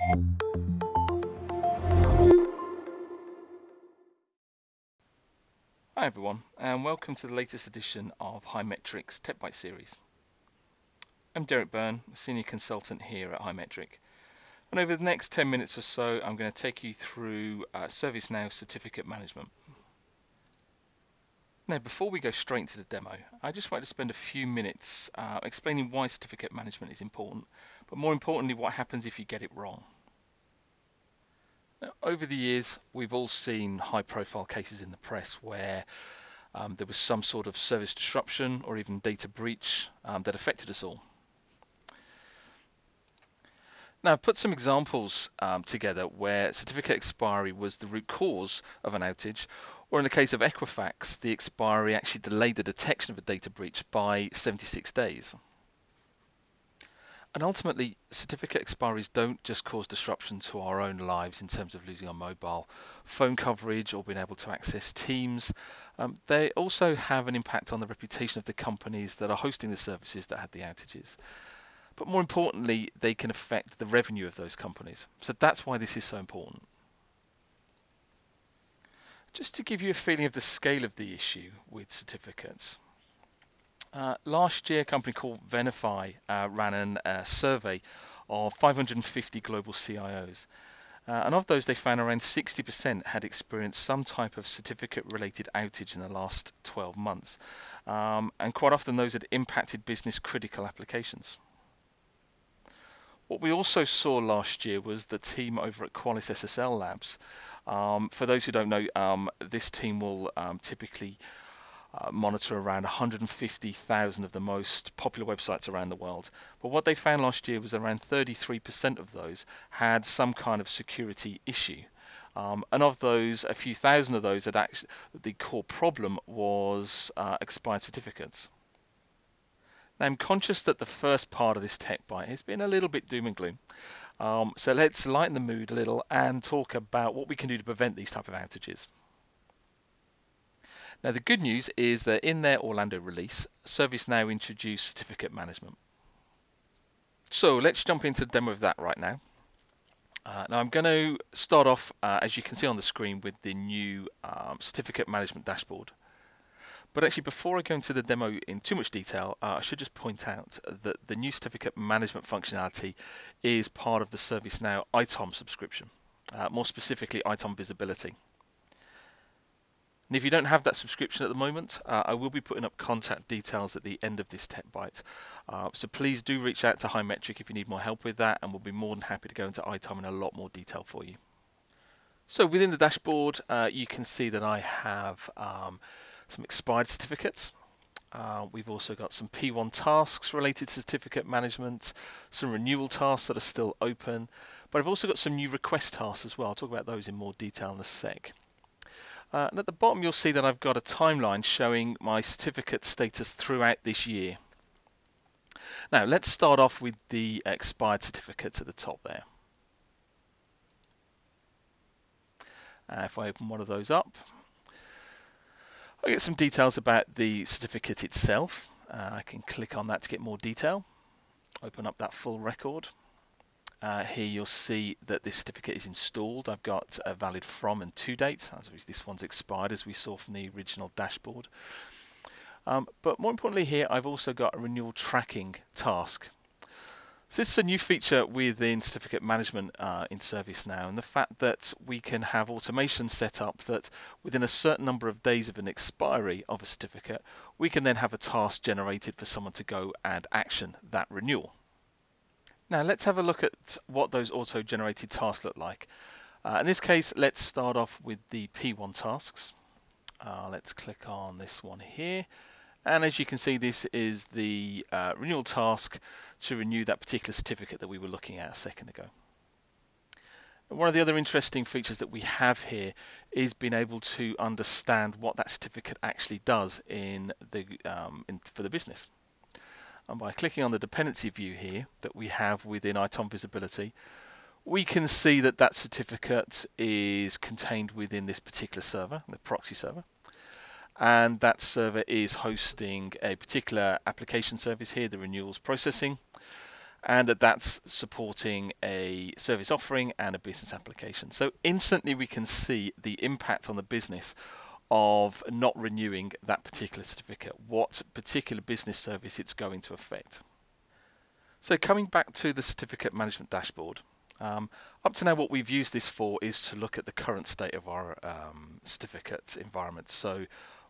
Hi everyone, and welcome to the latest edition of Highmetric's Tech Byte series. I'm Derek Byrne, a senior consultant here at Highmetric, and over the next 10 minutes or so I'm going to take you through ServiceNow certificate management. Now, before we go straight into the demo, I just wanted to spend a few minutes explaining why certificate management is important, but more importantly what happens if you get it wrong. Now, over the years we've all seen high profile cases in the press where there was some sort of service disruption or even data breach that affected us all. Now, I've put some examples together where certificate expiry was the root cause of an outage, or in the case of Equifax, the expiry actually delayed the detection of a data breach by 76 days. And ultimately, certificate expiries don't just cause disruption to our own lives in terms of losing our mobile phone coverage or being able to access Teams. They also have an impact on the reputation of the companies that are hosting the services that had the outages. But more importantly, they can affect the revenue of those companies. So that's why this is so important. Just to give you a feeling of the scale of the issue with certificates. Last year, a company called Venify ran a survey of 550 global CIOs. And of those, they found around 60% had experienced some type of certificate-related outage in the last 12 months. And quite often, those had impacted business-critical applications. What we also saw last year was the team over at Qualys SSL Labs. For those who don't know, this team will typically monitor around 150,000 of the most popular websites around the world. But what they found last year was around 33% of those had some kind of security issue. And of those, a few thousand of those had actually, the core problem was expired certificates. Now, I'm conscious that the first part of this tech bite has been a little bit doom and gloom. So let's lighten the mood a little and talk about what we can do to prevent these type of outages. Now, the good news is that in their Orlando release, ServiceNow introduced certificate management. So let's jump into the demo of that right now. Now, I'm going to start off, as you can see on the screen, with the new certificate management dashboard. But actually, before I go into the demo in too much detail, I should just point out that the new certificate management functionality is part of the ServiceNow ITOM subscription, more specifically ITOM Visibility. And if you don't have that subscription at the moment, I will be putting up contact details at the end of this tech bite. So please do reach out to Highmetric if you need more help with that, and we'll be more than happy to go into ITOM in a lot more detail for you. So within the dashboard, you can see that I have some expired certificates. We've also got some P1 tasks related to certificate management, some renewal tasks that are still open, but I've also got some new request tasks as well. I'll talk about those in more detail in a sec. And at the bottom you'll see that I've got a timeline showing my certificate status throughout this year. Now let's start off with the expired certificates at the top there. If I open one of those up, I get some details about the certificate itself. I can click on that to get more detail. Open up that full record. Here you'll see that this certificate is installed. I've got a valid from and to date. This one's expired, as we saw from the original dashboard. But more importantly here, I've also got a renewal tracking task. So this is a new feature within certificate management in ServiceNow, and the fact that we can have automation set up that within a certain number of days of an expiry of a certificate, we can then have a task generated for someone to go and action that renewal. Now let's have a look at what those auto-generated tasks look like. In this case, let's start off with the P1 tasks. Let's click on this one here. And as you can see, this is the renewal task to renew that particular certificate that we were looking at a second ago. And one of the other interesting features that we have here is being able to understand what that certificate actually does for the business. And by clicking on the dependency view here that we have within ITOM Visibility, we can see that that certificate is contained within this particular server, the proxy server. And that server is hosting a particular application service here, the renewals processing. and that's supporting a service offering and a business application. So instantly we can see the impact on the business of not renewing that particular certificate, what particular business service it's going to affect. So coming back to the certificate management dashboard, up to now what we've used this for is to look at the current state of our certificate environment. So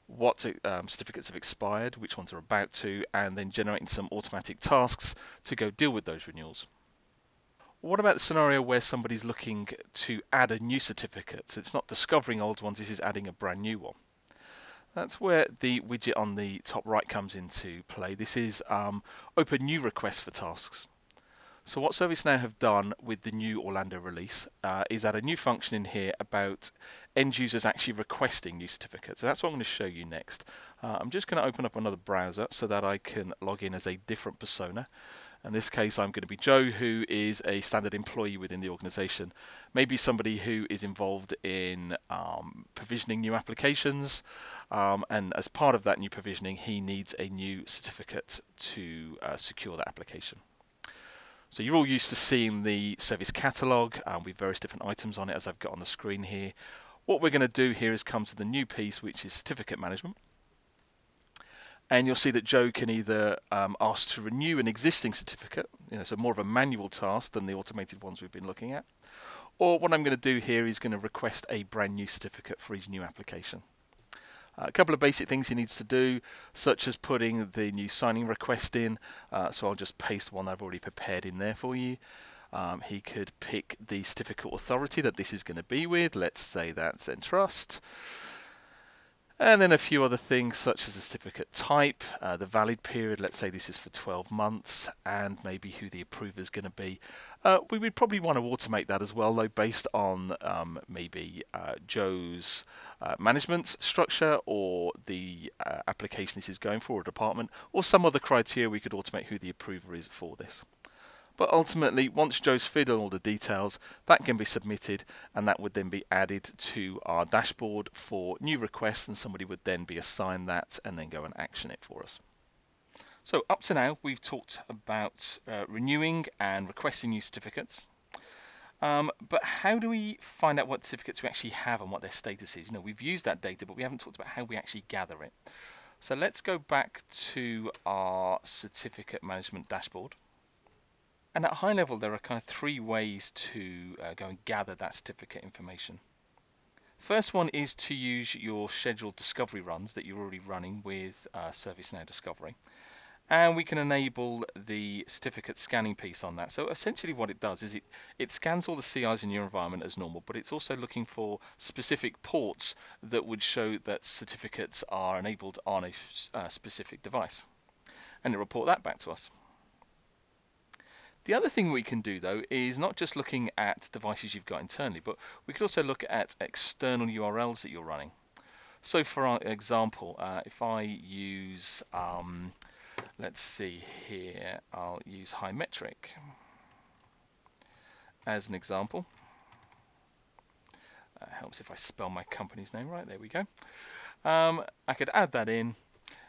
what certificates have expired, which ones are about to, and then generating some automatic tasks to go deal with those renewals. What about the scenario where somebody's looking to add a new certificate? So it's not discovering old ones, this is adding a brand new one. That's where the widget on the top right comes into play. This is open new requests for tasks. So what ServiceNow have done with the new Orlando release is add a new function in here about end users actually requesting new certificates. So that's what I'm going to show you next. I'm just going to open up another browser so that I can log in as a different persona. In this case, I'm going to be Joe, who is a standard employee within the organization. Maybe somebody who is involved in provisioning new applications, and as part of that new provisioning, he needs a new certificate to secure that application. So you're all used to seeing the service catalog with various different items on it, as I've got on the screen here. What we're going to do here is come to the new piece, which is certificate management. And you'll see that Joe can either ask to renew an existing certificate, so more of a manual task than the automated ones we've been looking at. Or what I'm going to do here is going to request a brand new certificate for each new application. A couple of basic things he needs to do, such as putting the new signing request in. So I'll just paste one I've already prepared in there for you. He could pick the certificate authority that this is going to be with. Let's say that's Entrust. And then a few other things such as the certificate type, the valid period, let's say this is for 12 months, and maybe who the approver is going to be. We would probably want to automate that as well, though, based on maybe Joe's management structure or the application this is going for, or department, or some other criteria we could automate who the approver is for this. But ultimately, once Joe's filled in all the details, that can be submitted, and that would then be added to our dashboard for new requests, and somebody would then be assigned that and then go and action it for us. So up to now, we've talked about renewing and requesting new certificates. But how do we find out what certificates we actually have and what their status is? We've used that data, but we haven't talked about how we actually gather it. So let's go back to our certificate management dashboard. And at a high level, there are kind of three ways to go and gather that certificate information. First one is to use your scheduled discovery runs that you're already running with ServiceNow Discovery. And we can enable the certificate scanning piece on that. So essentially what it does is it scans all the CIs in your environment as normal, but it's also looking for specific ports that would show that certificates are enabled on a specific device. And it'll report that back to us. The other thing we can do, though, is not just looking at devices you've got internally, but we could also look at external URLs that you're running. So for our example, if I use, let's see here, I'll use Highmetric as an example. Helps if I spell my company's name right, there we go. I could add that in.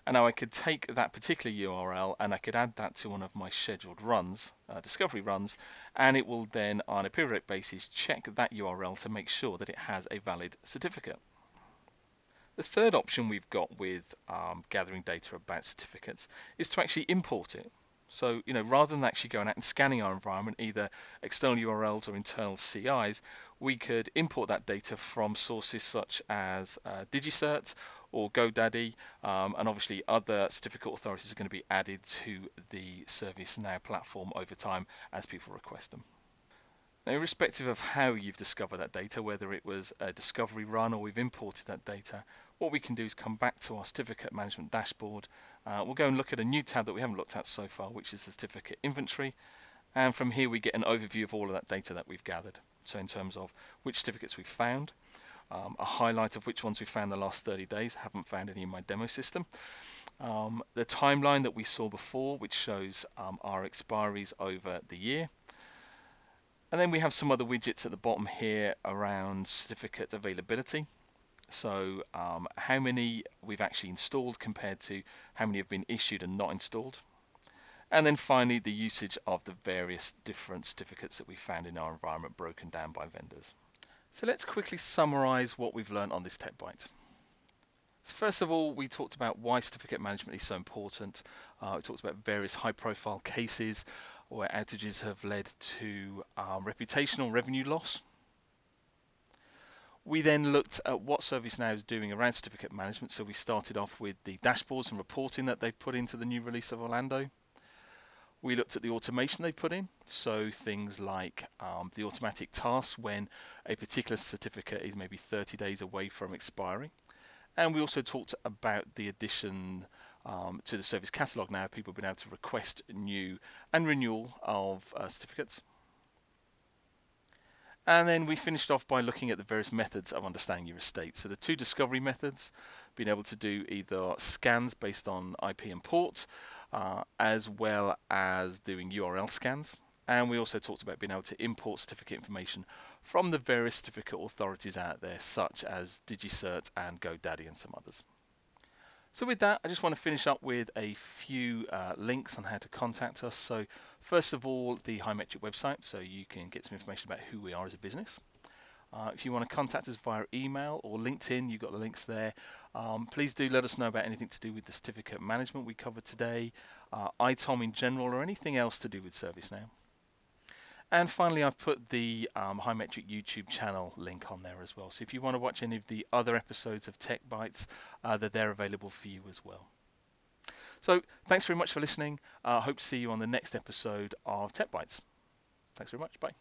And now I could take that particular URL and I could add that to one of my scheduled runs, discovery runs, and it will then on a periodic basis check that URL to make sure that it has a valid certificate. The third option we've got with gathering data about certificates is to actually import it. So, rather than actually going out and scanning our environment, either external URLs or internal CIs, we could import that data from sources such as DigiCert or GoDaddy, and obviously other certificate authorities are going to be added to the ServiceNow platform over time as people request them. Now, irrespective of how you've discovered that data, whether it was a discovery run or we've imported that data, what we can do is come back to our certificate management dashboard. We'll go and look at a new tab that we haven't looked at so far, which is the certificate inventory. And from here we get an overview of all of that data that we've gathered. So in terms of which certificates we've found, a highlight of which ones we've found in the last 30 days, haven't found any in my demo system. The timeline that we saw before, which shows our expiries over the year. And then we have some other widgets at the bottom here around certificate availability. So how many we've actually installed compared to how many have been issued and not installed. And then finally, the usage of the various different certificates that we found in our environment broken down by vendors. So let's quickly summarize what we've learned on this Tech Byte. So first of all, we talked about why certificate management is so important. We talked about various high-profile cases where outages have led to reputational revenue loss. We then looked at what ServiceNow is doing around certificate management. So we started off with the dashboards and reporting that they've put into the new release of Orlando. We looked at the automation they put in, so things like the automatic tasks when a particular certificate is maybe 30 days away from expiring. And we also talked about the addition to the service catalog. Now people have been able to request new and renewal of certificates. And then we finished off by looking at the various methods of understanding your estate. So the two discovery methods, being able to do either scans based on IP and port, as well as doing URL scans. And we also talked about being able to import certificate information from the various certificate authorities out there, such as DigiCert and GoDaddy and some others. So with that, I just want to finish up with a few links on how to contact us. So first of all, the Highmetric website, so you can get some information about who we are as a business. If you want to contact us via email or LinkedIn, you've got the links there. Please do let us know about anything to do with the certificate management we covered today, ITOM in general, or anything else to do with ServiceNow. And finally, I've put the Highmetric YouTube channel link on there as well. So if you want to watch any of the other episodes of Tech Bytes, they're available for you as well. So thanks very much for listening. I hope to see you on the next episode of Tech Bytes. Thanks very much. Bye.